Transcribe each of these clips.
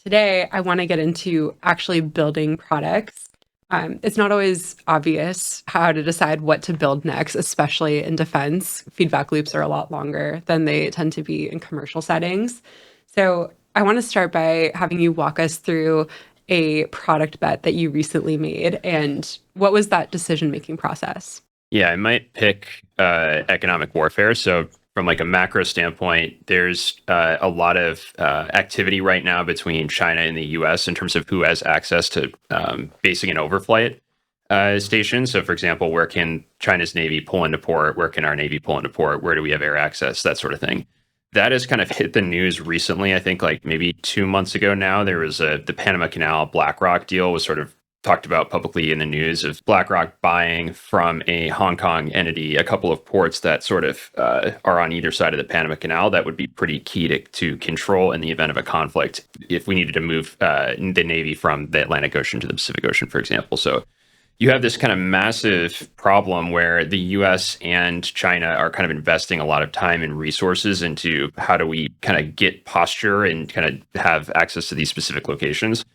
Today, I want to get into actually building products. It's not always obvious how to decide what to build next, especially in defense. Feedback loops are a lot longer than they tend to be in commercial settings. So, I want to start by having you walk us through a product bet that you recently made and what was that decision-making process? Yeah, I might pick economic warfare. So, from like a macro standpoint, there's a lot of activity right now between China and the U.S. in terms of who has access to basic and overflight stations. So, for example, where can China's Navy pull into port? Where can our Navy pull into port? Where do we have air access? That sort of thing. That has kind of hit the news recently. I think like maybe 2 months ago now, there was the Panama Canal BlackRock deal was sort of talked about publicly in the news of BlackRock buying from a Hong Kong entity a couple of ports that sort of are on either side of the Panama Canal that would be pretty key to control in the event of a conflict if we needed to move the Navy from the Atlantic Ocean to the Pacific Ocean, for example. So you have this kind of massive problem where the US and China are kind of investing a lot of time and resources into how do we kind of get posture and kind of have access to these specific locations.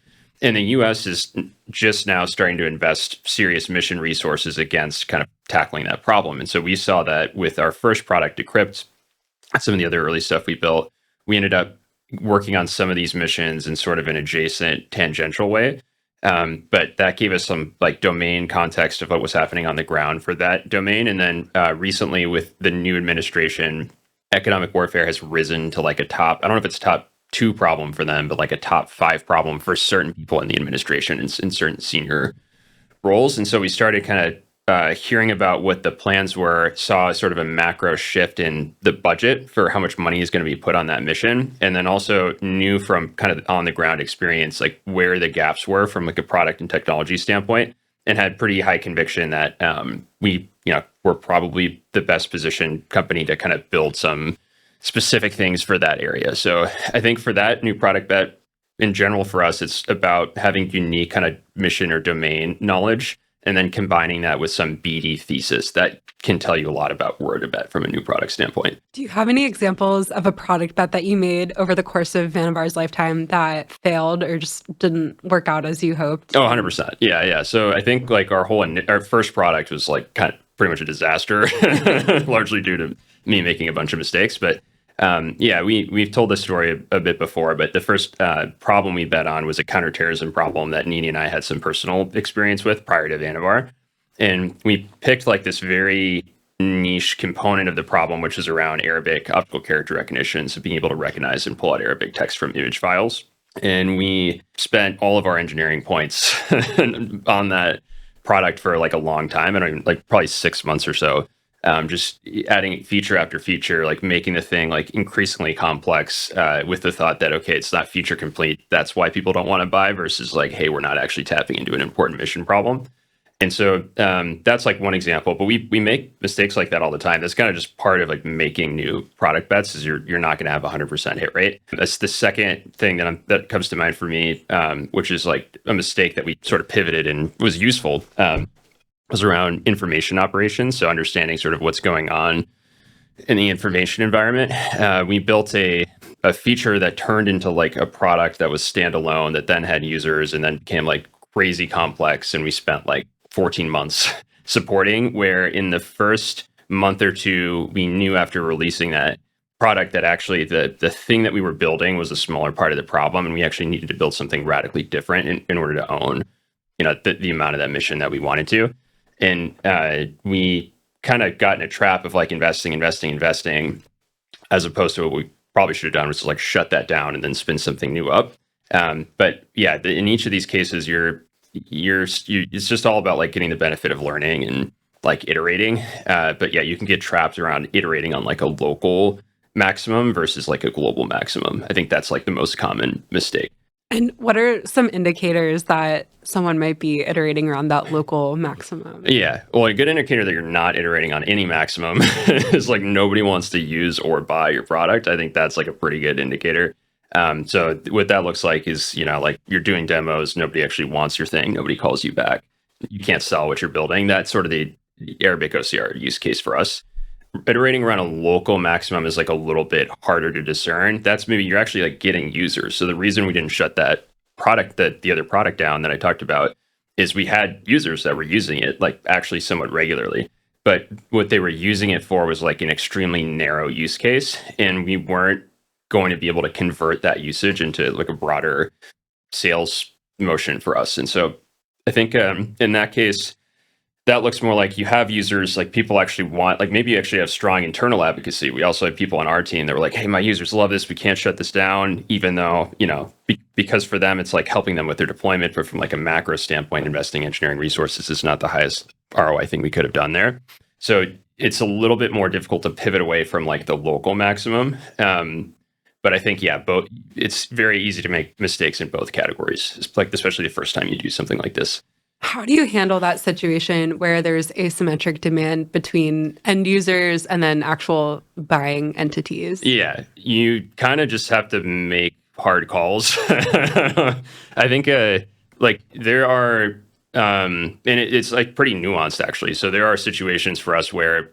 And the US is just now starting to invest serious mission resources against kind of tackling that problem. And so we saw that with our first product, Decrypt, some of the other early stuff we built, we ended up working on some of these missions in sort of an adjacent tangential way. But that gave us some like domain context of what was happening on the ground for that domain. And then recently with the new administration, economic warfare has risen to like a top, I don't know if it's top two problem for them, but like a top five problem for certain people in the administration and in certain senior roles. And so we started kind of hearing about what the plans were, saw sort of a macro shift in the budget for how much money is going to be put on that mission. And then also knew from kind of on the ground experience, like where the gaps were from like a product and technology standpoint, and had pretty high conviction that we're probably the best positioned company to kind of build some specific things for that area. So I think for that new product bet in general for us, it's about having unique kind of mission or domain knowledge and then combining that with some BD thesis that can tell you a lot about where to bet from a new product standpoint. Do you have any examples of a product bet that you made over the course of Vannevar's lifetime that failed or just didn't work out as you hoped? Oh, 100%. Yeah. So I think like our first product was like kind of pretty much a disaster, largely due to me making a bunch of mistakes. But we've told this story a bit before, but the first problem we bet on was a counterterrorism problem that Nini and I had some personal experience with prior to Vannevar. And we picked like this very niche component of the problem, which is around Arabic optical character recognition, so being able to recognize and pull out Arabic text from image files. And we spent all of our engineering points on that product for like a long time, and like probably 6 months or so. Just adding feature after feature, like making the thing like increasingly complex with the thought that, okay, it's not feature complete. That's why people don't want to buy versus like, hey, we're not actually tapping into an important mission problem. And so that's like one example, but we make mistakes like that all the time. That's kind of just part of like making new product bets is you're not going to have 100% hit rate. That's the second thing that comes to mind for me, which is like a mistake that we sort of pivoted and was useful. Was around information operations. So understanding sort of what's going on in the information environment. We built a feature that turned into like a product that was standalone that then had users and then became like crazy complex. And we spent like 14 months supporting, where in the first month or two, we knew after releasing that product that actually the thing that we were building was a smaller part of the problem. And we actually needed to build something radically different in order to own, the amount of that mission that we wanted to. And we kind of got in a trap of like investing, as opposed to what we probably should have done, which is like shut that down and then spin something new up. But yeah, in each of these cases, it's just all about like getting the benefit of learning and like iterating. But yeah, you can get trapped around iterating on like a local maximum versus like a global maximum. I think that's like the most common mistake. And what are some indicators that someone might be iterating around that local maximum? Yeah. Well, a good indicator that you're not iterating on any maximum is like nobody wants to use or buy your product. I think that's like a pretty good indicator. So what that looks like is, like you're doing demos, nobody actually wants your thing, nobody calls you back. You can't sell what you're building. That's sort of the Arabic OCR use case for us. iterating around a local maximum is like a little bit harder to discern. That's maybe you're actually like getting users. So the reason we didn't shut that product, that the other product down that I talked about, is we had users that were using it like actually somewhat regularly. But what they were using it for was like an extremely narrow use case, and we weren't going to be able to convert that usage into like a broader sales motion for us. And so I think in that case, that looks more like you have users, like people actually want, like maybe you actually have strong internal advocacy. We also have people on our team that were like, hey, my users love this. We can't shut this down, even though, because for them, it's like helping them with their deployment. But from like a macro standpoint, investing engineering resources is not the highest ROI thing we could have done there. So it's a little bit more difficult to pivot away from like the local maximum. But I think, both, it's very easy to make mistakes in both categories. It's like, especially the first time you do something like this. How do you handle that situation where there's asymmetric demand between end users and then actual buying entities? Yeah, you kind of just have to make hard calls. I think like there are, and it's like pretty nuanced actually. So there are situations for us where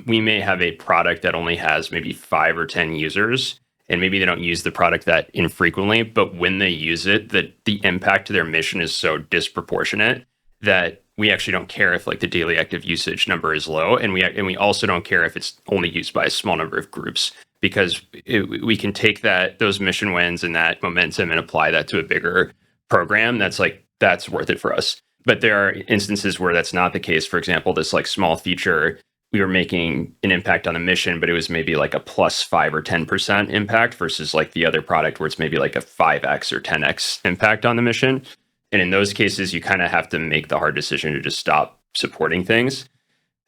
we may have a product that only has maybe 5 or 10 users, and maybe they don't use the product that infrequently, but when they use it, the impact to their mission is so disproportionate that we actually don't care if like the daily active usage number is low, and we also don't care if it's only used by a small number of groups, because we can take those mission wins and that momentum and apply that to a bigger program that's worth it for us. But there are instances where that's not the case. For example, this like small feature, we were making an impact on the mission, but it was maybe like a plus 5 or 10% impact versus like the other product where it's maybe like a 5x or 10x impact on the mission. And in those cases, you kind of have to make the hard decision to just stop supporting things.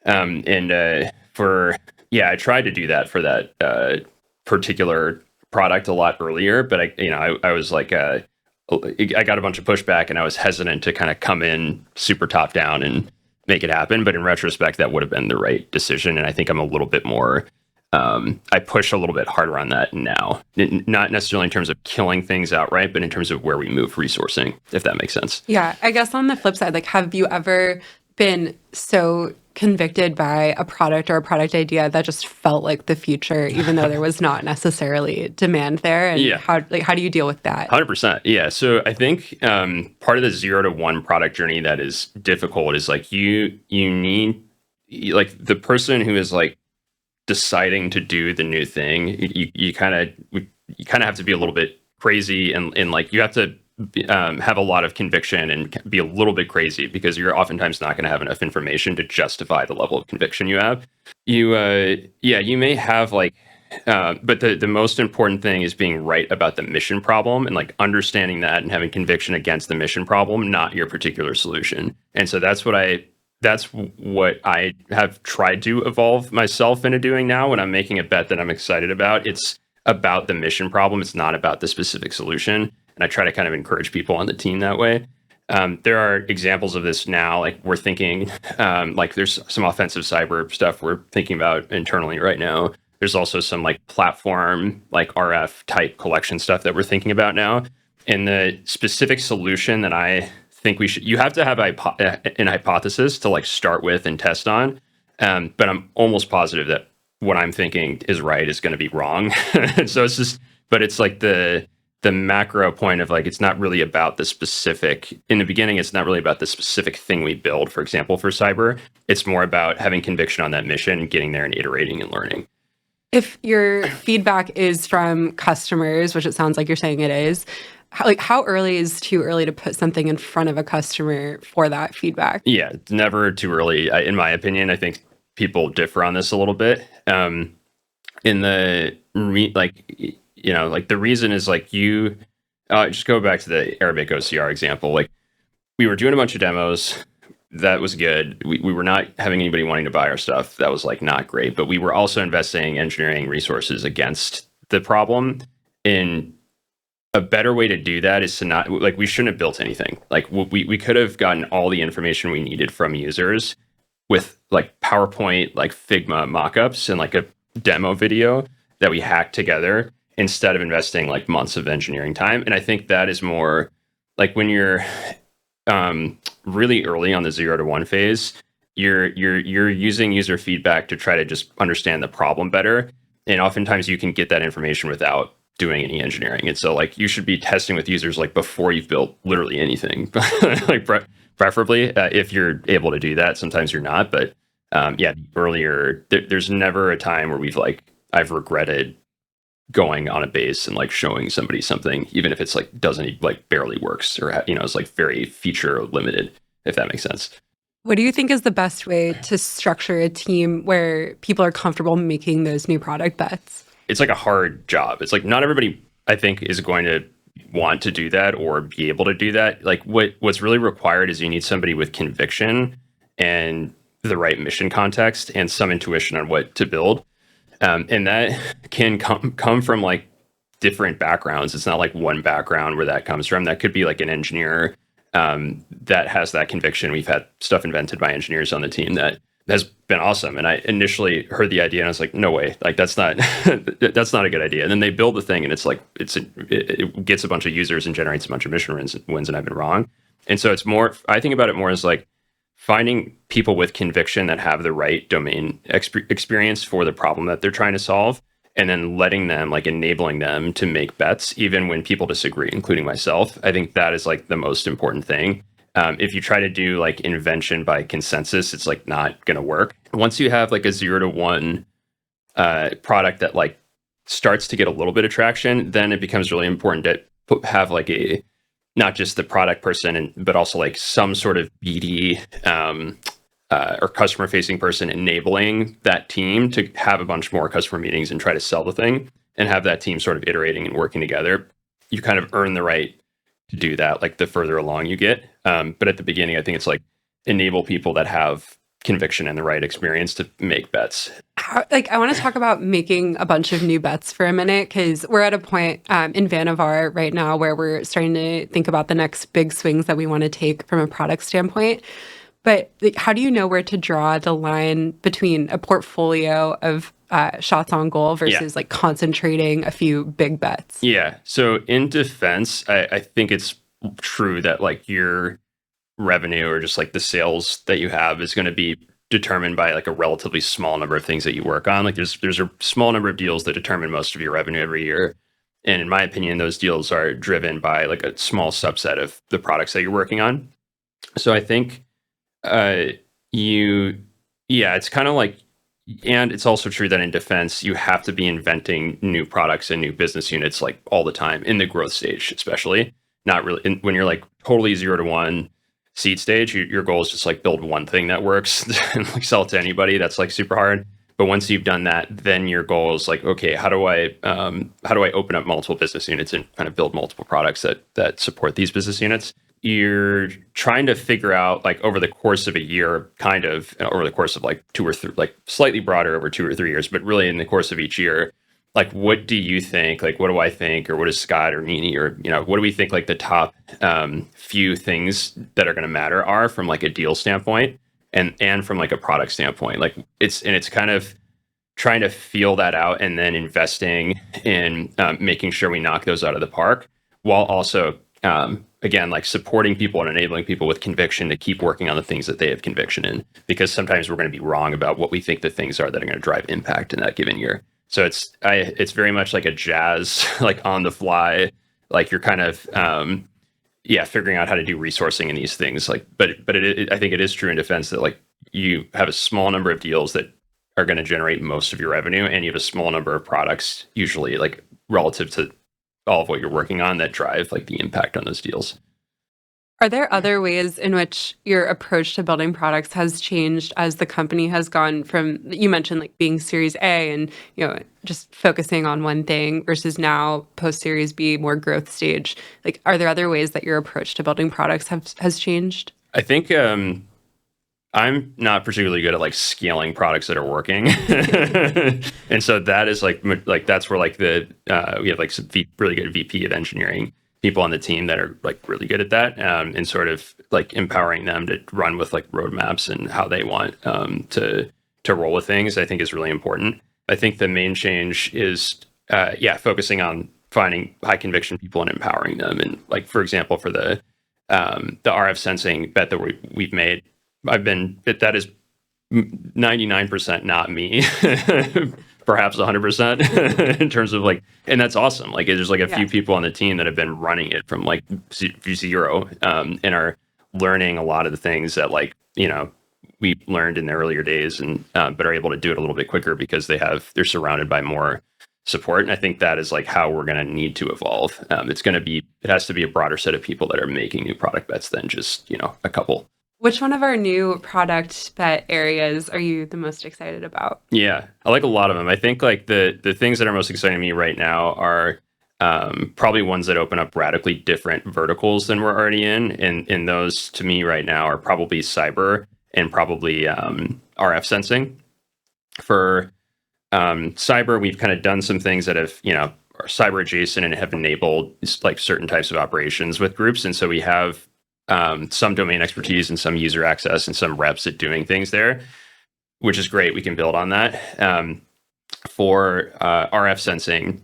I tried to do that for that particular product a lot earlier, but I was like, I got a bunch of pushback, and I was hesitant to kind of come in super top down and make it happen. But in retrospect, that would have been the right decision. And I think I'm a little bit more, I push a little bit harder on that now, not necessarily in terms of killing things outright, but in terms of where we move resourcing, if that makes sense. Yeah, I guess on the flip side, like, have you ever been so convicted by a product or a product idea that just felt like the future, even though there was not necessarily demand there? And how do you deal with that? 100%. Yeah. So I think part of the 0 to 1 product journey that is difficult is like you need like the person who is like deciding to do the new thing. You kind of have to be a little bit crazy, and like you have to have a lot of conviction and be a little bit crazy, because you're oftentimes not going to have enough information to justify the level of conviction you have. You may have like, but the most important thing is being right about the mission problem, and like understanding that and having conviction against the mission problem, not your particular solution. And so that's what I have tried to evolve myself into doing now when I'm making a bet that I'm excited about. It's about the mission problem. It's not about the specific solution. And I try to kind of encourage people on the team that way. There are examples of this now. Like we're thinking, like there's some offensive cyber stuff we're thinking about internally right now. There's also some like platform, like RF type collection stuff that we're thinking about now. And the specific solution that I think you have to have an hypothesis to like start with and test on. But I'm almost positive that what I'm thinking is right is going to be wrong. So it's just, but it's like the macro point of like, it's not really about the specific, in the beginning, it's not really about the specific thing we build, for example, for cyber. It's more about having conviction on that mission, getting there and iterating and learning. If your feedback is from customers, which it sounds like you're saying it is, how early is too early to put something in front of a customer for that feedback? Yeah, it's never too early. In my opinion, I think people differ on this a little bit. The reason is like you just go back to the Arabic OCR example. Like we were doing a bunch of demos. That was good. We were not having anybody wanting to buy our stuff. That was like not great, but we were also investing engineering resources against the problem. In a better way to do that is to not, like, we shouldn't have built anything. Like we could have gotten all the information we needed from users with like PowerPoint, like Figma mockups and like a demo video that we hacked together, instead of investing like months of engineering time. And I think that is more like when you're really early on the 0 to 1 phase, you're using user feedback to try to just understand the problem better, and oftentimes you can get that information without doing any engineering. And so like you should be testing with users like before you've built literally anything, like preferably if you're able to do that. Sometimes you're not, but yeah, earlier there's never a time where I've regretted going on a base and like showing somebody something, even if it's like doesn't like barely works, or it's like very feature limited, if that makes sense. What do you think is the best way to structure a team where people are comfortable making those new product bets? It's like a hard job. It's like not everybody, I think, is going to want to do that or be able to do that. Like what's really required is you need somebody with conviction and the right mission context and some intuition on what to build. And that can come from like different backgrounds. It's not like one background where that comes from. That could be like an engineer that has that conviction. We've had stuff invented by engineers on the team that has been awesome. And I initially heard the idea and I was like, no way, like that's not that's not a good idea. And then they build the thing and it's like it gets a bunch of users and generates a bunch of mission wins, and I've been wrong. And so it's more, I think about it more as like finding people with conviction that have the right domain experience for the problem that they're trying to solve, and then letting them, like enabling them to make bets, even when people disagree, including myself. I think that is like the most important thing. If you try to do like invention by consensus, it's like not going to work. Once you have like a 0 to 1 product that like starts to get a little bit of traction, then it becomes really important to have like a, not just the product person, but also like some sort of BD or customer facing person enabling that team to have a bunch more customer meetings and try to sell the thing, and have that team sort of iterating and working together. You kind of earn the right to do that, like the further along you get. But at the beginning, I think it's like enable people that have conviction and the right experience to make bets. I want to talk about making a bunch of new bets for a minute, because we're at a point in Vannevar right now where we're starting to think about the next big swings that we want to take from a product standpoint. But like, how do you know where to draw the line between a portfolio of shots on goal versus like concentrating a few big bets? Yeah. So in defense, I think it's true that like your revenue or just like the sales that you have is going to be determined by like a relatively small number of things that you work on. Like there's a small number of deals that determine most of your revenue every year. And in my opinion, those deals are driven by like a small subset of the products that you're working on. So I think it's kind of like, and it's also true that in defense, you have to be inventing new products and new business units like all the time in the growth stage, especially not really when you're like totally 0 to 1 seed stage. Your goal is just like build one thing that works and like sell it to anybody. That's like super hard. But once you've done that, then your goal is like, okay, how do I open up multiple business units and kind of build multiple products that support these business units? You're trying to figure out like over the course of a year, kind of over the course of like 2 or 3, like slightly broader over 2 or 3 years, but really in the course of each year, like what do you think? Like what do I think, or what does Scott or Nini, or what do we think like the top few things that are going to matter are from like a deal standpoint and from like a product standpoint? Like it's kind of trying to feel that out and then investing in making sure we knock those out of the park, while also again, like supporting people and enabling people with conviction to keep working on the things that they have conviction in, because sometimes we're going to be wrong about what we think the things are that are going to drive impact in that given year. So it's very much like a jazz, like on the fly, like you're kind of figuring out how to do resourcing in these things. Like, but I think it is true in defense that like you have a small number of deals that are going to generate most of your revenue, and you have a small number of products, usually like relative to all of what you're working on, that drive like the impact on those deals. Are there other ways in which your approach to building products has changed as the company has gone from, you mentioned like being Series A and, just focusing on one thing versus now post Series B, more growth stage? Like, are there other ways that your approach to building products has changed? I think I'm not particularly good at like scaling products that are working. And so that is like that's where like we have like some really good VP of engineering people on the team that are like really good at that, and sort of like empowering them to run with like roadmaps and how they want to roll with things, I think is really important. I think the main change is focusing on finding high conviction people and empowering them. And like, for example, for the RF sensing bet that we've made, that is 99% not me, perhaps 100% in terms of like, and that's awesome. Like there's like a few people on the team that have been running it from like zero, and are learning a lot of the things that like, we learned in the earlier days, and but are able to do it a little bit quicker because they're surrounded by more support. And I think that is like how we're going to need to evolve. It has to be a broader set of people that are making new product bets than just, a couple. Which one of our new product bet areas are you the most excited about? Yeah, I like a lot of them. I think like the things that are most exciting to me right now are probably ones that open up radically different verticals than we're already in. And those to me right now are probably cyber and probably RF sensing. For cyber, we've kind of done some things that have, are cyber adjacent and have enabled like certain types of operations with groups. And so we have some domain expertise and some user access and some reps at doing things there, which is great. We can build on that. For RF sensing,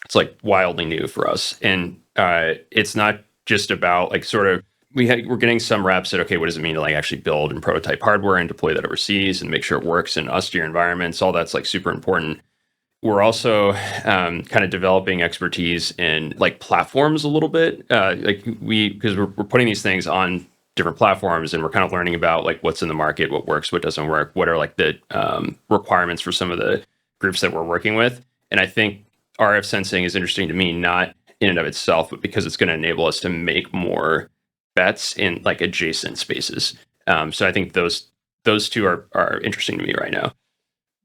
it's like wildly new for us. And it's not just about like sort of, we're getting some reps at, okay, what does it mean to like actually build and prototype hardware and deploy that overseas and make sure it works in austere environments? All that's like super important. We're also kind of developing expertise in like platforms a little bit, because we're putting these things on different platforms, and we're kind of learning about like what's in the market, what works, what doesn't work, what are like the requirements for some of the groups that we're working with. And I think RF sensing is interesting to me, not in and of itself, but because it's going to enable us to make more bets in like adjacent spaces. So I think those two are interesting to me right now.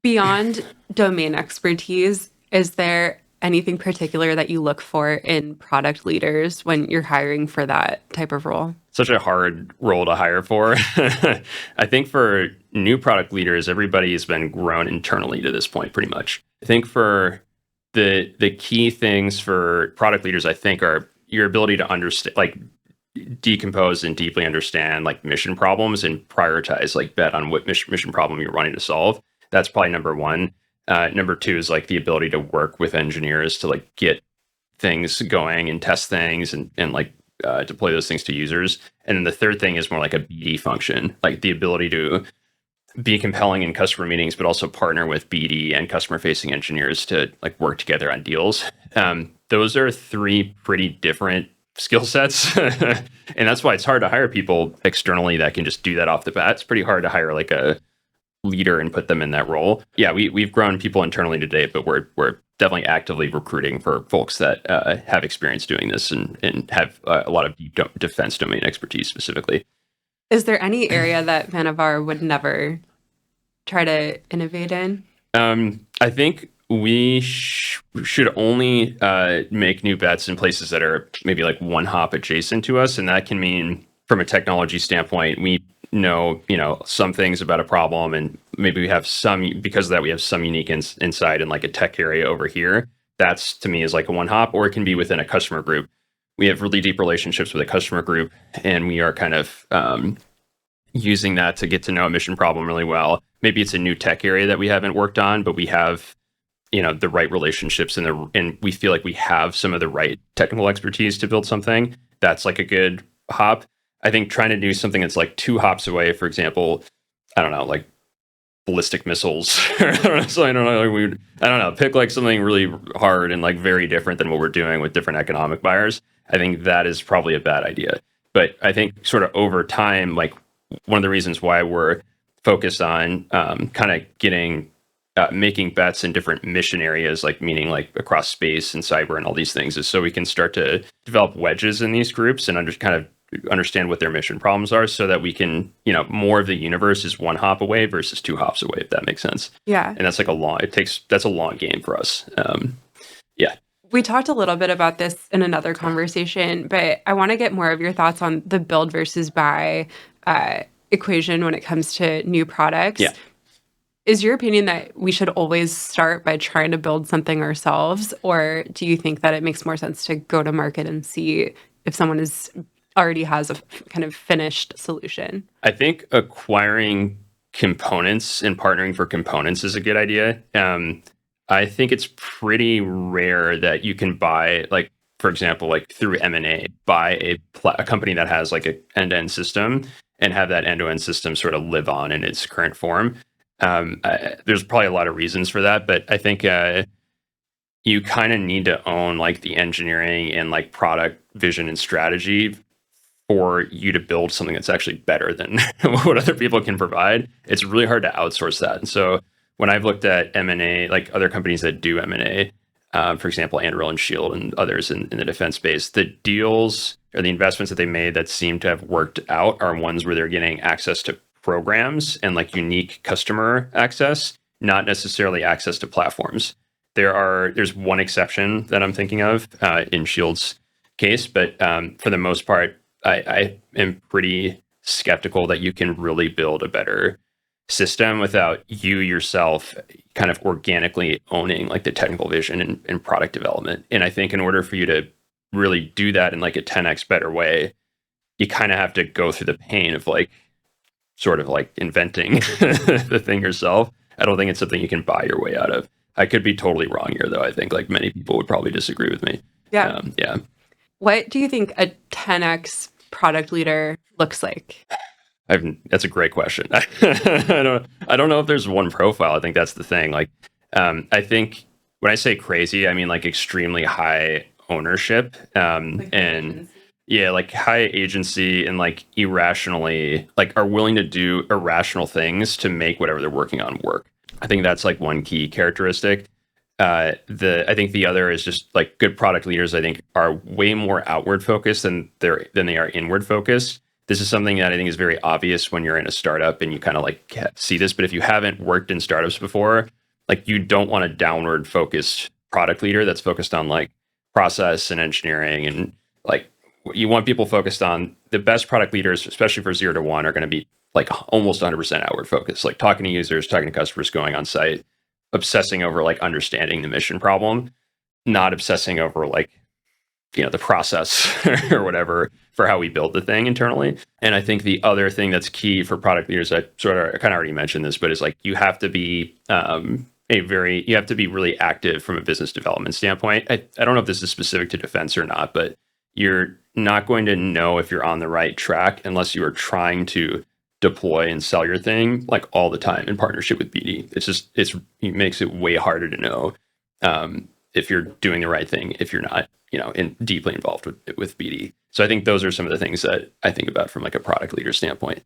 Beyond domain expertise, is there anything particular that you look for in product leaders when you're hiring for that type of role? Such a hard role to hire for. I think for new product leaders, everybody has been grown internally to this point, pretty much. I think for the key things for product leaders, I think, are your ability to understand, like decompose and deeply understand like mission problems and prioritize, like bet on what mission problem you're wanting to solve. That's probably number one. Number two is like the ability to work with engineers to like get things going and test things and like deploy those things to users. And then the third thing is more like a BD function, like the ability to be compelling in customer meetings, but also partner with BD and customer facing engineers to like work together on deals. Those are three pretty different skill sets. And that's why it's hard to hire people externally that can just do that off the bat. It's pretty hard to hire like a leader and put them in that role. Yeah, we've grown people internally today, but we're definitely actively recruiting for folks that have experience doing this and have a lot of deep defense domain expertise specifically. Is there any area that Vannevar would never try to innovate in? I think we should only make new bets in places that are maybe like one hop adjacent to us. And that can mean from a technology standpoint, we know, some things about a problem, and maybe we have because of that, we have some unique insight in like a tech area over here. That's to me is like a one hop, or it can be within a customer group. We have really deep relationships with a customer group, and we are kind of using that to get to know a mission problem really well. Maybe it's a new tech area that we haven't worked on, but we have, the right relationships and we feel like we have some of the right technical expertise to build something. That's like a good hop. I think trying to do something that's like 2 hops away, for example, I don't know, like ballistic missiles. So I don't know, pick like something really hard and like very different than what we're doing with different economic buyers. I think that is probably a bad idea. But I think sort of over time, like one of the reasons why we're focused on kind of making bets in different mission areas, like meaning like across space and cyber and all these things, is so we can start to develop wedges in these groups and understand what their mission problems are, so that we can, more of the universe is 1 hop away versus 2 hops away, if that makes sense. Yeah. And that's like that's a long game for us. Yeah. We talked a little bit about this in another conversation, but I want to get more of your thoughts on the build versus buy equation when it comes to new products. Yeah. Is your opinion that we should always start by trying to build something ourselves, or do you think that it makes more sense to go to market and see if someone already has a kind of finished solution? I think acquiring components and partnering for components is a good idea. I think it's pretty rare that you can buy, like, for example, like through M&A, buy a company that has like an end-to-end system and have that end-to-end system sort of live on in its current form. There's probably a lot of reasons for that, but I think you kind of need to own like the engineering and like product vision and strategy for you to build something that's actually better than what other people can provide. It's really hard to outsource that. And so when I've looked at M&A, like other companies that do M&A, for example, Anduril and Shield and others in the defense space, the deals or the investments that they made that seem to have worked out are ones where they're getting access to programs and like unique customer access, not necessarily access to platforms. There's one exception that I'm thinking of in Shield's case, but for the most part, I am pretty skeptical that you can really build a better system without you yourself kind of organically owning like the technical vision and product development. And I think in order for you to really do that in like a 10x better way, you kind of have to go through the pain of like sort of like inventing the thing yourself. I don't think it's something you can buy your way out of. I could be totally wrong here, though. I think like many people would probably disagree with me. Yeah. Yeah. What do you think a 10x product leader looks like? That's a great question. I don't know if there's one profile. I think that's the thing. Like, I think when I say crazy, I mean like extremely high ownership, Like and agency. yeah, like high agency and like irrationally, like are willing to do irrational things to make whatever they're working on work. I think that's like one key characteristic. I think the other is just like good product leaders, I think, are way more outward focused than they are inward focused. This is something that I think is very obvious when you're in a startup and you kind of like see this. But if you haven't worked in startups before, like you don't want a downward focused product leader that's focused on like process and engineering, and like you want people focused on the best product leaders, especially for 0 to 1, are going to be like almost 100% outward focused, like talking to users, talking to customers, going on site, obsessing over like understanding the mission problem, not obsessing over like, the process or whatever for how we build the thing internally. And I think the other thing that's key for product leaders, I kind of already mentioned this, but is like you have to be you have to be really active from a business development standpoint. I don't know if this is specific to defense or not, but you're not going to know if you're on the right track unless you are trying to deploy and sell your thing like all the time in partnership with BD. It makes it way harder to know if you're doing the right thing if you're not, deeply involved with BD. So I think those are some of the things that I think about from like a product leader standpoint.